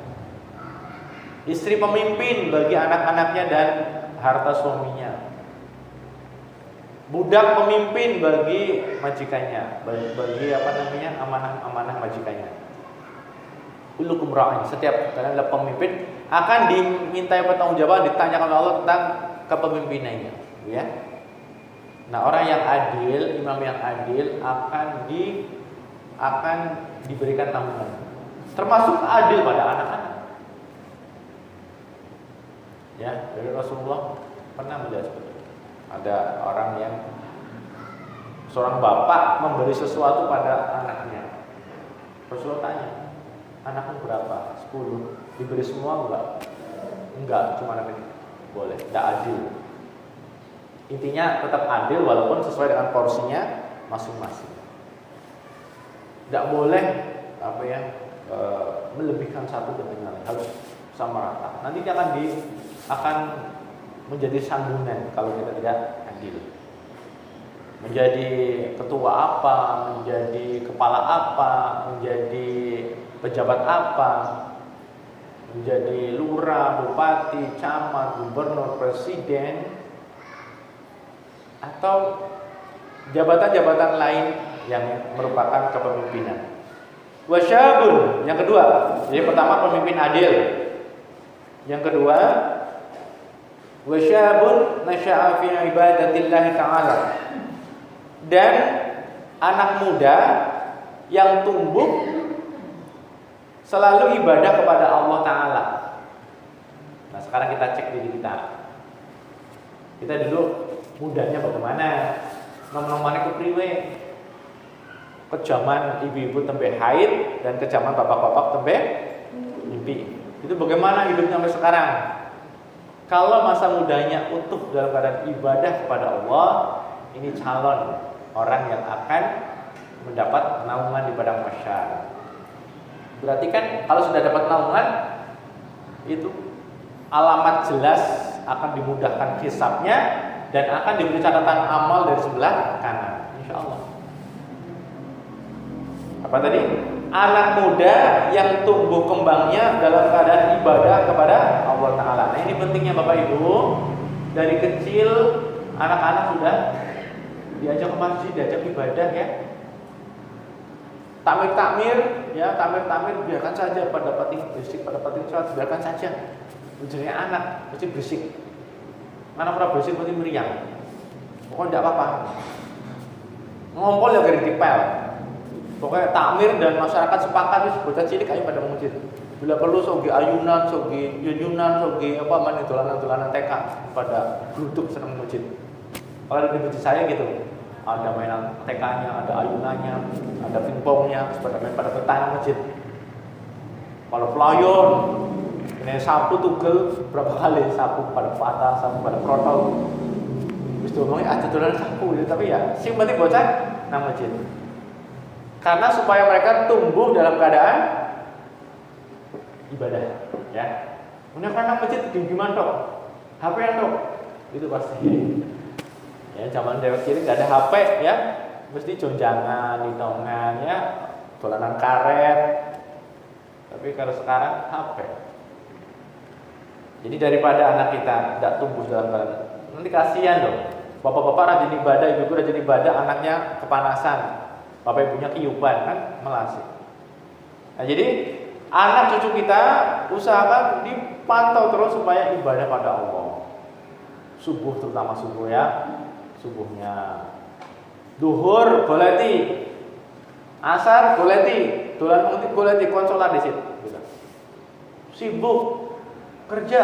istri pemimpin bagi anak-anaknya dan harta suaminya, budak pemimpin bagi majikannya, bagi amanah majikannya. Kullukum ra'in. Setiap kalian adalah pemimpin akan dimintai pertanggungjawaban, ditanyakan oleh Allah tentang kepemimpinannya, ya. Nah, orang yang adil, imam yang adil akan diberikan naungan, termasuk adil pada anak-anak. Ya, dari Rasulullah pernah melihat seperti itu. Ada orang yang seorang bapak memberi sesuatu pada anaknya. Rasulullah tanya, anakmu berapa? 10. Diberi semua enggak? Enggak, cuma anak ini. Boleh, tidak adil. Intinya tetap adil walaupun sesuai dengan porsinya masing-masing. Tidak boleh melebihkan satu dengan yang lain, harus sama rata. Nanti dia akan menjadi sandungan kalau kita tidak adil. Menjadi ketua apa, menjadi kepala apa, menjadi pejabat apa, menjadi lurah, bupati, camat, gubernur, presiden, atau jabatan-jabatan lain yang merupakan kepemimpinan. Wasyabun, yang kedua. Jadi pertama pemimpin adil. Yang kedua, wasyabun nasya'a fi ibadatillah ta'ala. Dan anak muda yang tumbuh selalu ibadah kepada Allah Ta'ala. Nah, sekarang kita cek diri kita. Kita dulu mudanya bagaimana? Nomor-nomornya kepriwe? Kejaman ibu-ibu tembe haid dan kejaman bapak-bapak tembe mimpi. Itu bagaimana hidupnya sampai sekarang? Kalau masa mudanya utuh dalam keadaan ibadah kepada Allah, ini calon orang yang akan mendapat naungan di padang mahsyar. Berarti kan kalau sudah dapat naungan, itu alamat jelas akan dimudahkan hisabnya dan akan diberi catatan amal dari sebelah kanan, insya Allah. Apa tadi? Anak muda yang tumbuh kembangnya dalam keadaan ibadah kepada Allah Ta'ala. Nah, ini pentingnya Bapak Ibu. Dari kecil anak-anak sudah diajak ke masjid, diajak ibadah ya. Takmir ya, takmir biarkan saja, pada pating berisik, pada pating sholat biarkan saja. Ujungnya anak mesti berisik. Anak pernah berisik mesti meriang. Pokoknya tidak apa-apa. Ngompol ya gari tipel. Pokoknya takmir dan masyarakat sepakat bocah cilik ayo pada masjid. Bila perlu sogi ayunan, sogi yunyunan, sogi apa man dolanan TK pada duduk senang masjid. Kalau di masjid saya gitu, ada mainan TK-nya, ada ayunannya, ada pingpongnya, pada main pada bertahan masjid. Kalau pelayon, ini sapu tugel berapa kali sapu pada patah, sapu pada protol. Terus ngomongnya ada dolanan sapu, gitu. Tapi ya sing penting bocah nang masjid. Karena supaya mereka tumbuh dalam keadaan ibadah, ya. Punya kan masjid gimana dok? HP yang dok? Itu pasti. Ya, zaman dewek cilik nggak ada HP, ya. Mesti jonjangan, litongan, ya, dolanan karet. Tapi kalau sekarang HP. Jadi daripada anak kita tidak tumbuh dalam keadaan, nanti kasihan loh. Bapak-bapak rajin ibadah, ibu rajin ibadah, anaknya kepanasan. Bapak ibunya kiyuban kan melasih. Nah, jadi anak cucu kita usahakan dipantau terus supaya ibadah pada Allah. Subuh terutama subuh ya. Subuhnya. Duhur goleti. Asar goleti. Dolan mengutip goleti konsolan di situ. Sibuk kerja.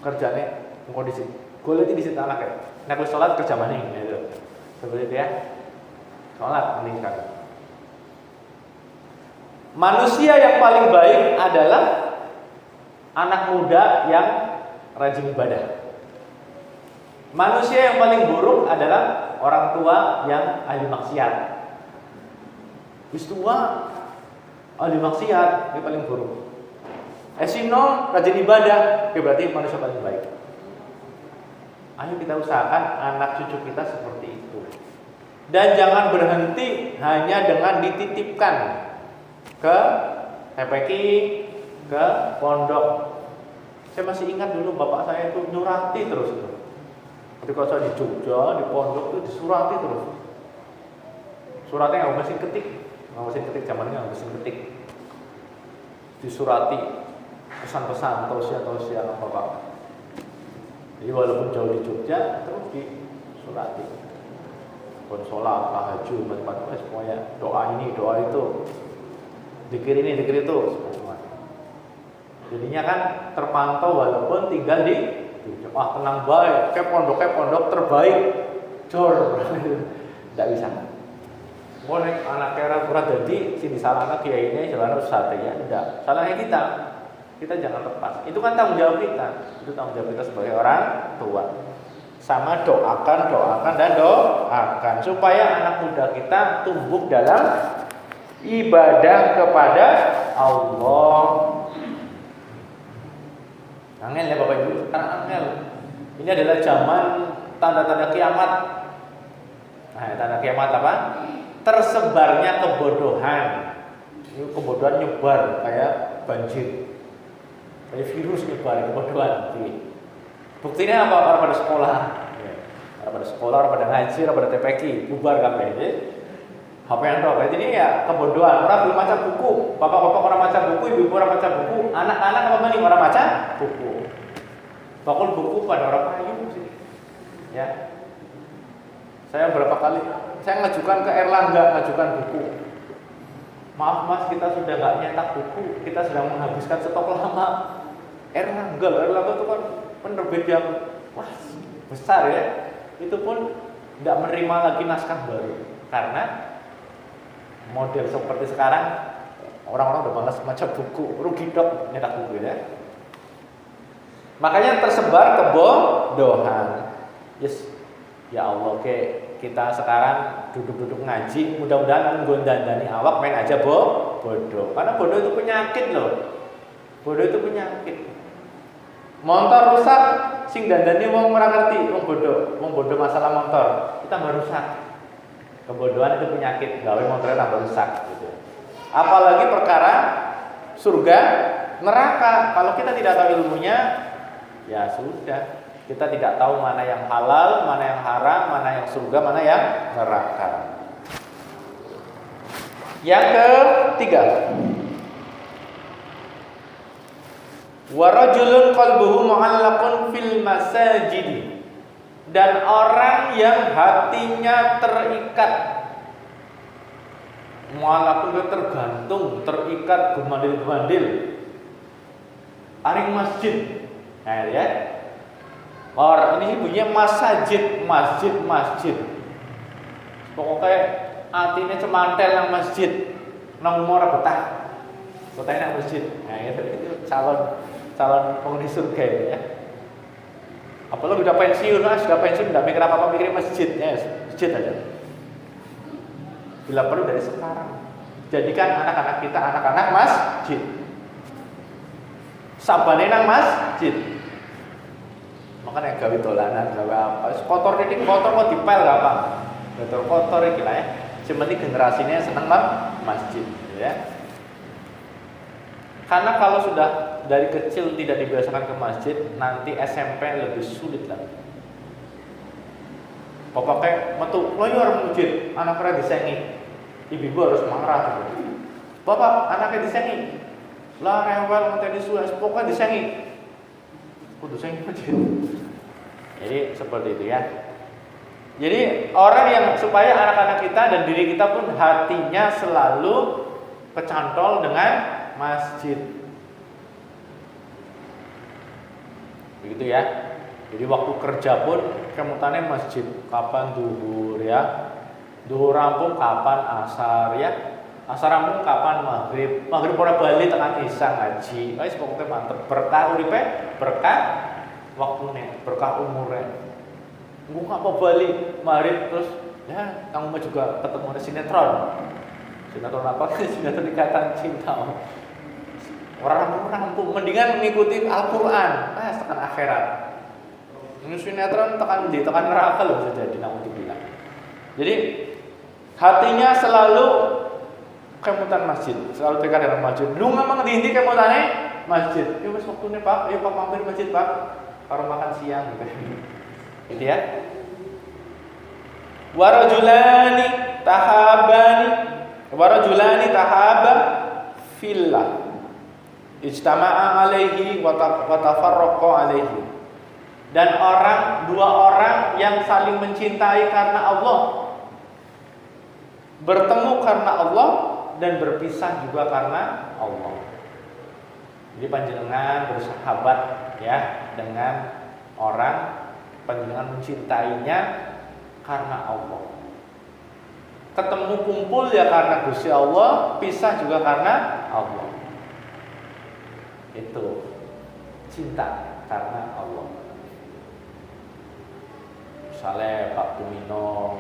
Kerjanya kondisi. Goleti di situ anaknya. Nek wis salat kerja maning gitu. Seperti itu ya. Sholat meningkat. Manusia yang paling baik adalah anak muda yang rajin ibadah. Manusia yang paling buruk adalah orang tua yang ahli maksiat. Wis tua ahli maksiat, dia paling buruk. Esino rajin ibadah, berarti manusia paling baik. Ayo kita usahakan anak cucu kita seperti itu. Dan jangan berhenti hanya dengan dititipkan ke TPQ, ke pondok. Saya masih ingat dulu bapak saya itu nyurati terus itu. Ketika saya di Jogja, di pondok itu disurati terus. Suratnya nggak mesin ketik, zamannya nggak mesin ketik. Disurati pesan-pesan, tausiah apa. Jadi walaupun jauh di Jogja, terus disurati. Sholat, tahajud, macam-macam semuanya, doa ini, doa itu, zikir ini, zikir itu, semua. Jadinya kan terpantau walaupun tinggal di tenang baik, kayak pondok terbaik, jor, tidak bisa. Mau anak kera pura jadi sini salah anak kiai ini jalan ustadz ya, tidak. Salahnya kita jangan lepas. Itu kan tanggung jawab kita, itu tanggung jawab kita sebagai orang tua. Sama doakan dan doakan supaya anak muda kita tumbuh dalam ibadah kepada Allah. Angel ya Bapak Ibu, sekarang angel. Ini adalah zaman tanda-tanda kiamat. Nah, tanda kiamat apa? Tersebarnya kebodohan. Ini kebodohan nyebar kayak banjir, kayak virus nyebar kebodohan. Buktinya apa? Orang pada sekolah, orang pada ngaji, orang pada TPQ, bubar kabeh. HP yang doang. Jadi ya kebodohan. Orang belum baca buku, bapak-bapak orang baca buku, ibu-ibu orang baca buku, anak-anak apa nih orang baca buku. Bakul buku pada orang payu sih. Ya. Saya berapa kali saya ngajukan ke Erlangga, ngajukan buku. Maaf Mas, kita sudah nggak nyetak buku, kita sedang menghabiskan stok lama. Erlangga itu kan penerbit yang wah besar ya, itu pun tidak menerima lagi naskah baru karena model seperti sekarang orang-orang udah malas baca buku, rugi dok nyetak buku ya. Makanya tersebar kebodohan. Yes, ya Allah, oke, kita sekarang duduk-duduk ngaji, mudah-mudahan menggondandani awak main aja bodoh, karena bodoh itu penyakit loh, bodoh itu penyakit. Motor rusak, sing dandani wong ora ngerti, wong bodoh masalah motor, itu tambah rusak. Kebodohan itu penyakit, gawe motornya tambah rusak gitu. Apalagi perkara surga, neraka. Kalau kita tidak tahu ilmunya, ya sudah. Kita tidak tahu mana yang halal, mana yang haram, mana yang surga, mana yang neraka. Yang ketiga, wa rajulun qalbuhu mu'allaqun fil masajid, dan orang yang hatinya terikat, mu'allaqun tergantung, terikat, gumandil-gumandil aring masjid. Nah ya, orang ini bunyinya masjid. Pokoknya hatinya cemantel nang masjid, nang umur betah. Kotanya nang masjid. Nah itu calon penghuni surga ya. Apalagi udah pensiun, sudah pensiun nggak mikir apa-apa, mikirin masjid ya, masjid aja. Bila perlu dari sekarang, jadikan anak-anak kita anak-anak masjid. Sabane nang masjid. Makanya gawe dolanan, gawe apa? Kotor titik kotor kok dipel gak apa? Kotor iki lah ya. Sebenarnya generasinya seneng masjid, ya. Karena kalau sudah dari kecil tidak dibiasakan ke masjid, nanti SMP lebih sulit lagi. Bapaknya metu, lo harus masjid, anaknya disengi, ibu harus marah. Bapak, anaknya disengi, lah rewel nanti disuas, pokoknya disengi. Kudu sengi masjid. Jadi seperti itu ya. Jadi orang yang supaya anak-anak kita dan diri kita pun hatinya selalu kecantol dengan masjid. Begitu ya. Jadi waktu kerja pun kemutannya masjid. Kapan duhur ya? Duhur rampung kapan asar ya? Asar rampung kapan maghrib? Maghrib ora bali tekan isya ngaji. Wis pokoknya mantep. Berkah uripe, berkah waktune, berkah umure. Engko apa bali maghrib terus ya kamu juga ketemu sinetron. Sinetron apa? Sinetron Ikatan Cinta. Orang rampung mendingan mengikuti Al-Qur'an, tekan akhirat. Ini sinetron tekan neraka loh bisa jadi namun dibilang. Jadi hatinya selalu kemutan masjid, selalu dekat dengan masjid. Lu ngomong di kemutane masjid. Ya wis waktune Pak, ya Pak mampir masjid Pak. Karo makan siang gitu. Gitu ya. Warajulani tahaba fillah ijtama'a alaihi wa tafarraqa alaihi. Dan dua orang yang saling mencintai karena Allah, bertemu karena Allah dan berpisah juga karena Allah. Jadi panjenengan bersahabat ya dengan orang, panjenengan mencintainya karena Allah. Ketemu kumpul ya karena Gusti Allah, pisah juga karena Allah. Itu cinta karena Allah. Misalnya Pak Tumino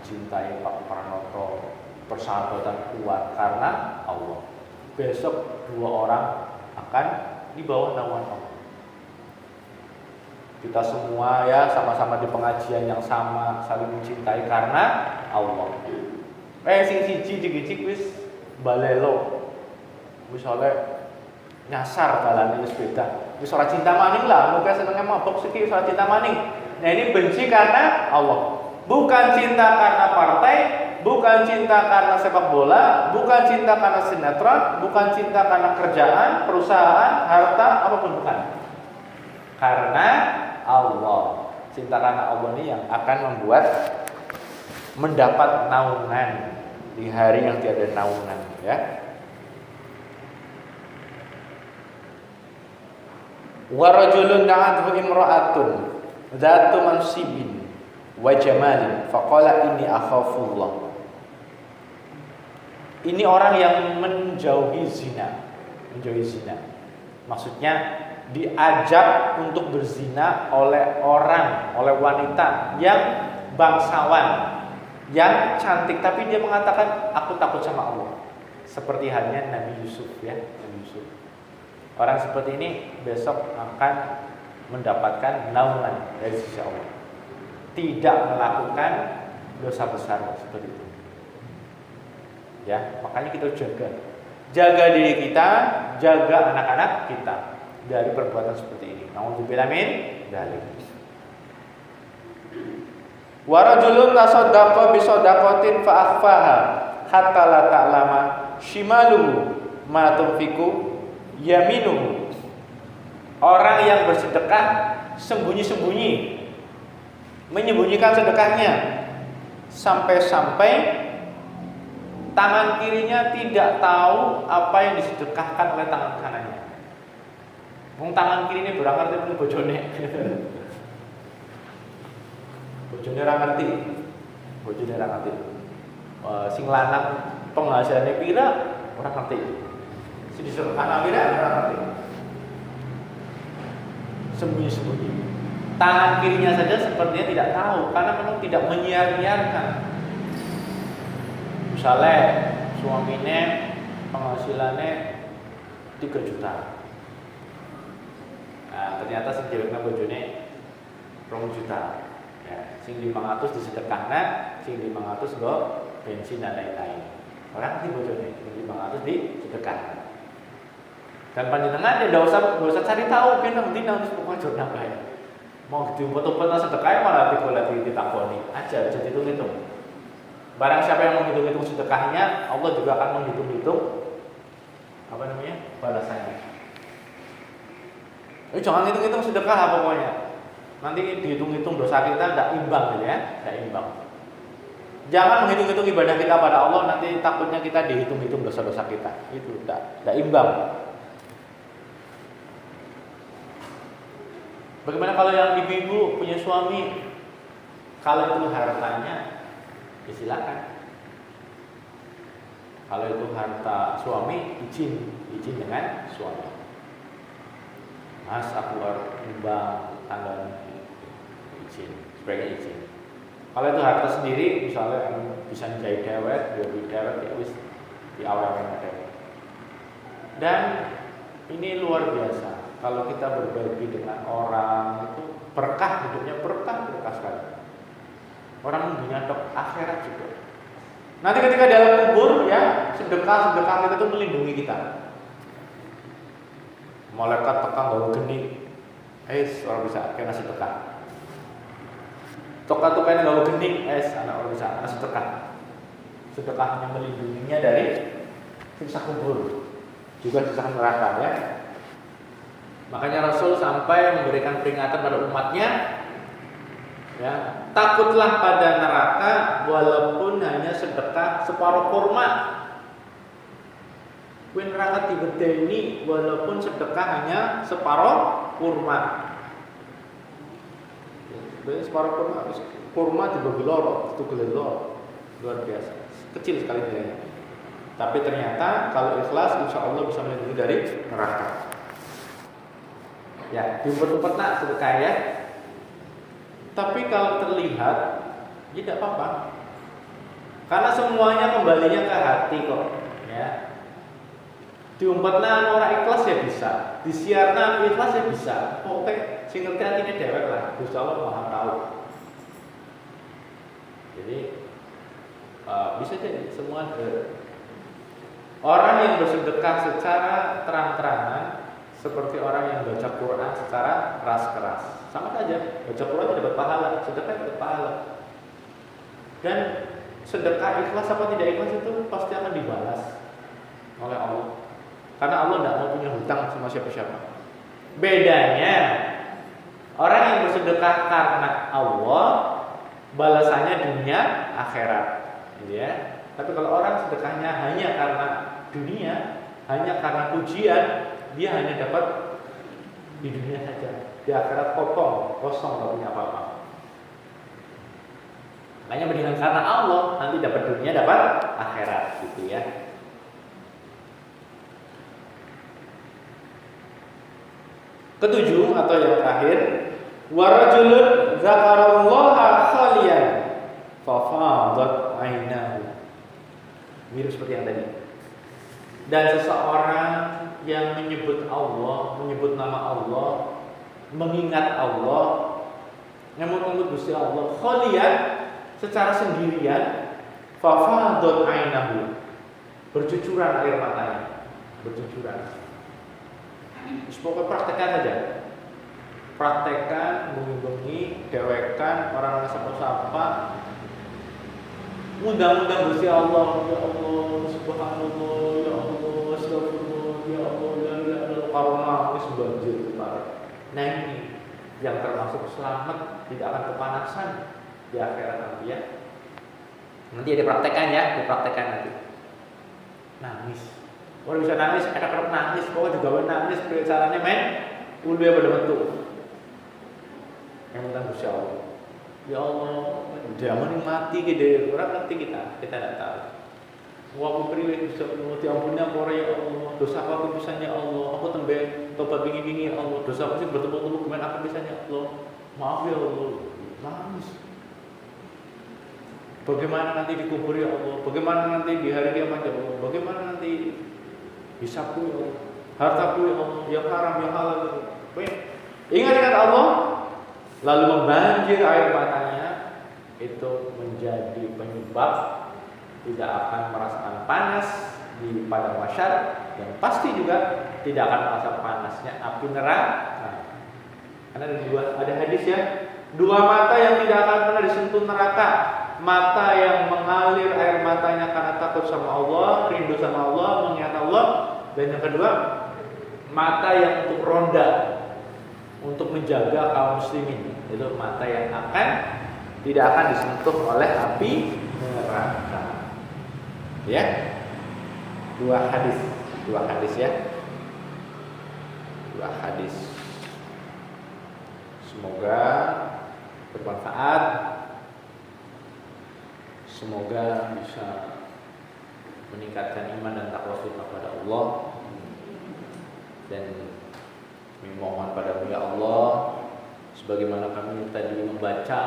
cintai Pak Pranoto, persahabatan kuat karena Allah. Besok dua orang akan di bawah naungan Allah. Kita semua ya sama-sama di pengajian yang sama, saling mencintai karena Allah. Sing siji digicik wis balelo. Wis oleh nyasar dalane wis beda. Wis ora cinta maning lah, muga senenge mabok siki wis ora cinta maning. Nah ini benci karena Allah. Bukan cinta karena partai, bukan cinta karena sepak bola, bukan cinta karena sinetron, bukan cinta karena kerjaan, perusahaan, harta, apapun bukan. Karena Allah. Cinta karena Allah ini yang akan membuat mendapat naungan di hari yang tiada naungan ya. Wa rajulun da'athu imra'atun dzatu mansibin wa jamalin faqala inni akhafullah. Ini orang yang menjauhi zina. Maksudnya diajak untuk berzina oleh wanita yang bangsawan, yang cantik, tapi dia mengatakan aku takut sama Allah. Seperti halnya Nabi Yusuf ya, Nabi Yusuf. Orang seperti ini besok akan mendapatkan naungan dari sisi Allah. Tidak melakukan dosa besar seperti itu. Ya, makanya kita jaga diri kita, jaga anak-anak kita dari perbuatan seperti ini. Nauzubillah min dzalik. Wa rajulun tasaddaqa bi shadaqatin fa akhfaha hatta la ta'lama shimaluhu ma tunfiqu yaminuhu. Orang yang bersedekah sembunyi-sembunyi, menyembunyikan sedekahnya sampai-sampai tangan kirinya tidak tahu apa yang disedekahkan oleh tangan kanannya. Wong tangan kiri ini berangkat dari bojone. Bojone ra ngerti. Bojone ra ngerti. Sing lanang penghasilannya pira ora ngerti. Sing disedekahkan pira ora ngerti. Sembunyi-sembunyi. Tangan kirinya saja sepertinya tidak tahu karena memang tidak menyiar-nyiarkan. Misalnya suaminya penghasilannya 3 juta. Nah, ternyata sing dhewe bojone 2 juta. Ya, sing 500 disedekahna, sing 500 nggo bensin dan lain-lain. Orang di bojone, sing 500 disedekahna. Dan panjenengan tidak usah cari tahu ben nang ndi nang pokoknya jor nambah. Mau diumpet-umpet sedekah malah ditakoni. Aja dihitung-hitung. Barang siapa yang menghitung-hitung sedekahnya, Allah juga akan menghitung-hitung balasannya. Jangan hitung-hitung sedekah pokoknya. Nanti dihitung-hitung dosa kita tidak imbang gitu ya, tidak imbang. Jangan menghitung-hitung ibadah kita pada Allah, nanti takutnya kita dihitung-hitung dosa-dosa kita. Itu tidak imbang. Bagaimana kalau yang ibu-ibu punya suami, kalau itu hartanya, ya silakan. Kalau itu harta suami, izin dengan suami. Mas, aku harus nyumbang tanggal izin, sebaiknya izin. Kalau itu harta sendiri, misalnya bisa menjadi dewet, ya wis di awal yang ada. Dan ini luar biasa. Kalau kita berbagi dengan orang itu berkah, hidupnya berkah sekali. Orang dunia dok akhirat juga. Nanti ketika di alam kubur ya sedekah kita itu melindungi kita. Malaikat tekan gawe geni, orang bisa kena sedekah. Toka-tokanya gawe geni, anak orang bisa kena sedekah. Sedekahnya melindunginya dari siksa kubur, juga siksa neraka ya. Makanya Rasul sampai memberikan peringatan pada umatnya, ya, takutlah pada neraka walaupun hanya sedekah separuh kurma. Kuwi neraka dibedeni walaupun sedekah hanya separuh kurma. Jadi separuh kurma dibagi loro, itu gelelo luar biasa. Kecil sekali nilainya. Tapi ternyata kalau ikhlas insya Allah bisa melindungi dari neraka. Ya, diumpet-umpet nak sedekah ya. Tapi kalau terlihat, ya tidak apa-apa. Karena semuanya kembalinya ke hati kok. Ya. Diumpetna orang ikhlas ya bisa, disiarna ikhlas ya bisa. Oke, sing ngerti atine dhewek lah. Gusti Allah Maha tahu. Jadi bisa jadi semua orang yang bersedekah secara terang-terangan seperti orang yang baca Quran secara keras-keras. Sama saja, baca Quran dapat pahala, sedekah dapat pahala. Dan sedekah ikhlas apa tidak ikhlas itu pasti akan dibalas oleh Allah. Karena Allah tidak mau punya hutang sama siapa-siapa. Bedanya orang yang bersedekah karena Allah, balasannya dunia akhirat, gitu ya. Tapi kalau orang sedekahnya hanya karena dunia, hanya karena pujian, dia hanya dapat di dunia saja. Di akhirat kosong, nggak punya apa-apa. Makanya mendingan karena Allah, nanti dapat dunia, dapat akhirat, gitu ya. Ketujuh atau yang terakhir, warajulun zakarallaha khaliyan fa fadat ainahu. Mirip seperti yang tadi. Dan seseorang yang menyebut Allah, menyebut nama Allah mengingat Allah, ngemut-ngemut Gusti Allah, kholian secara sendirian, fafadot ainahu, bercucuran air matanya, bercucuran. Pokoknya praktekkan saja, praktekkan, bengi-bengi, dewekan, orang sapa-sapa, undang-undang Gusti Allah, ya Allah, subhanallah, ya Allah, astagfirullah, ya Allah, ya Allah, karena wis banjir kemarin. Nah ini yang termasuk selamat, tidak akan kepanasan di akhirat nanti ya. Nanti dipraktekkan ya, dipraktekkan nanti. Nangis, kalau bisa nangis, enak-enak nangis, pokoknya juga nangis, caranya men, ulu ya pada bentuk. Yang tentang Gusti Allah. Ya Allah, dia menikmati gitu, orang ngerti kita tidak tahu. Aku beri bisa diampuni aku ya Allah, dosa aku bisanya Allah, aku tembe tobat bingi-bingi ya Allah, dosa aku sih bertemu-temu kemana aku bisanya Allah, maaf ya Allah, nangis. Bagaimana nanti dikubur ya Allah, bagaimana nanti di hari kiamat ya Allah, bagaimana nanti hisabku ya Allah, hartaku ya Allah, yang haram yang halal ya Allah. Ingat Allah, lalu membanjir air matanya, itu menjadi penyebab tidak akan merasakan panas di padang mahsyar, dan pasti juga tidak akan merasa panasnya api neraka. Karena ada hadis ya, dua mata yang tidak akan pernah disentuh neraka, mata yang mengalir air matanya karena takut sama Allah, rindu sama Allah, mengingat Allah, dan yang kedua mata yang untuk ronda, untuk menjaga kaum muslimin, itu mata yang tidak akan disentuh oleh api neraka. Ya, dua hadis ya, dua hadis. Semoga bermanfaat, semoga bisa meningkatkan iman dan takwa kita kepada Allah, dan memohon padamu ya Allah, sebagaimana kami tadi membaca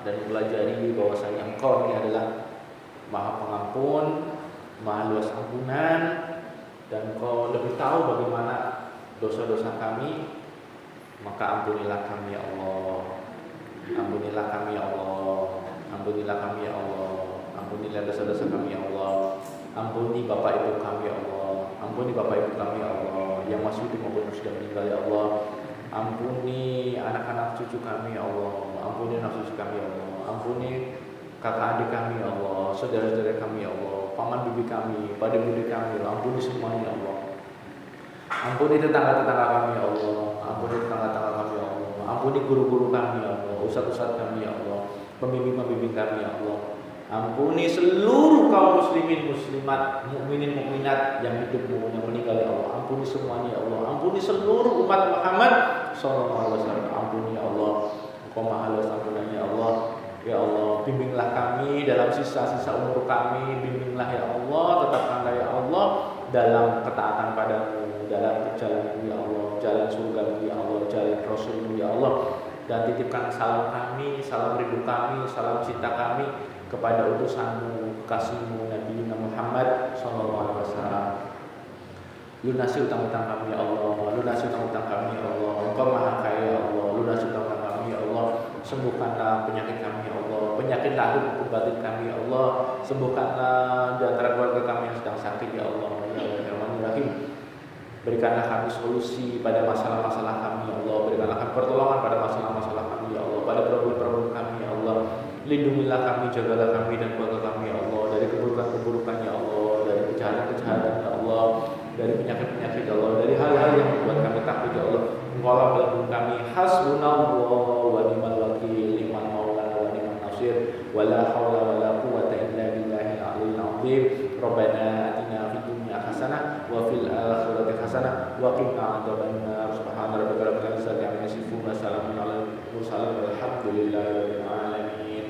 dan mempelajari bahwasanya Engkau ini adalah Maha Pengampun, Maha Luas Ampunan, dan Engkau lebih tahu bagaimana dosa-dosa kami, maka ampunilah kami ya Allah, ampunilah kami ya Allah, ampunilah kami ya Allah, ampunilah dosa-dosa kami ya Allah, ampuni bapak ibu kami ya Allah, ampuni bapak ibu kami ya Allah, yang masih hidup maupun sudah meninggal ya Allah, ampuni anak-anak cucu kami ya Allah, ampuni anak cucu kami ya Allah, ampuni kakak adik kami ya Allah, saudara-saudara kami ya Allah, paman bibi kami, padik budi kami, ampuni semuanya ya Allah. Ampuni tetangga-tetangga kami ya Allah, ampuni tetangga-tetangga kami ya Allah, ampuni guru-guru kami ya Allah, ustaz-ustaz kami ya Allah, pembimbing-pembimbing kami ya Allah. Ampuni seluruh kaum muslimin muslimat, mukminin mukminat yang hidup maupun yang meninggal ya Allah. Ampuni semuanya ya Allah. Ampuni seluruh umat Muhammad sallallahu alaihi wasallam. Ampuni ya Allah. Engkau Maha Luas ampunannya ya Allah. Ya Allah, bimbinglah kami dalam sisa-sisa umur kami, bimbinglah ya Allah, tetapkanlah ya Allah dalam ketaatan padamu, dalam jalan ya Allah, jalan surga ya Allah, jalan Rasulmu ya Allah, dan titipkan salam kami, salam rindu kami, salam cinta kami kepada utusanmu, kekasihmu Nabi Muhammad sallallahu alaihi wasallam. Lunasi utang-utang kami ya Allah, lunasi utang-utang kami ya Allah, Engkau Maha Kaya ya Allah, lunasi utang-utang kami ya Allah. Sembuhkanlah penyakit kami ya Allah, penyakit lahir maupun batin kami ya Allah. Sembuhkanlah di antara keluarga kami yang sedang sakit ya Allah, ya Allah ya Rahim. Berikanlah kami solusi pada masalah-masalah kami ya Allah, berikanlah kami pertolongan pada masalah-masalah kami ya Allah, pada problem-problem kami ya Allah. Lindungilah kami, jagalah kami dan keluarga kami ya Allah dari keburukan-keburukan ya Allah, dari kejahatan-kejahatan ya Allah, dari penyakit-penyakit ya Allah, dari hal-hal yang membuat kami takut ya Allah. Engkaulah pelindung kami, hasbunallah wa ni'mal wakil, ni'mal maulana wa ni'mal nasir, wala haula wala quwwata illa billahil aliyyil azim. Rabbana atina fid dunya hasanah wa fil akhirati hasanah wa qina adzabannar. Subhana rabbika rabbil izzati amma yasifun wa salamun alal mursalin walhamdulillahi rabbil alamin.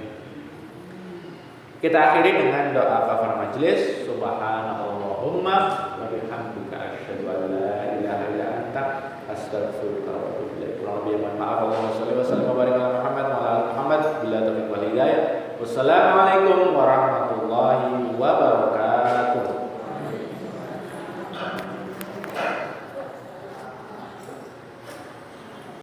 Kita akhiri dengan doa kafaratul majelis. Subhanallahumma wa bihamdika asyhadu an la ilaha illa anta astaghfiruka wa atubu ilaik. Kurang lebih mohon maaf. Allahumma shalli wa sallim wa barik ala Muhammad wa ala ali Muhammad. Billahi taufiq wal hidayah. Wassalamualaikum warahmatullahi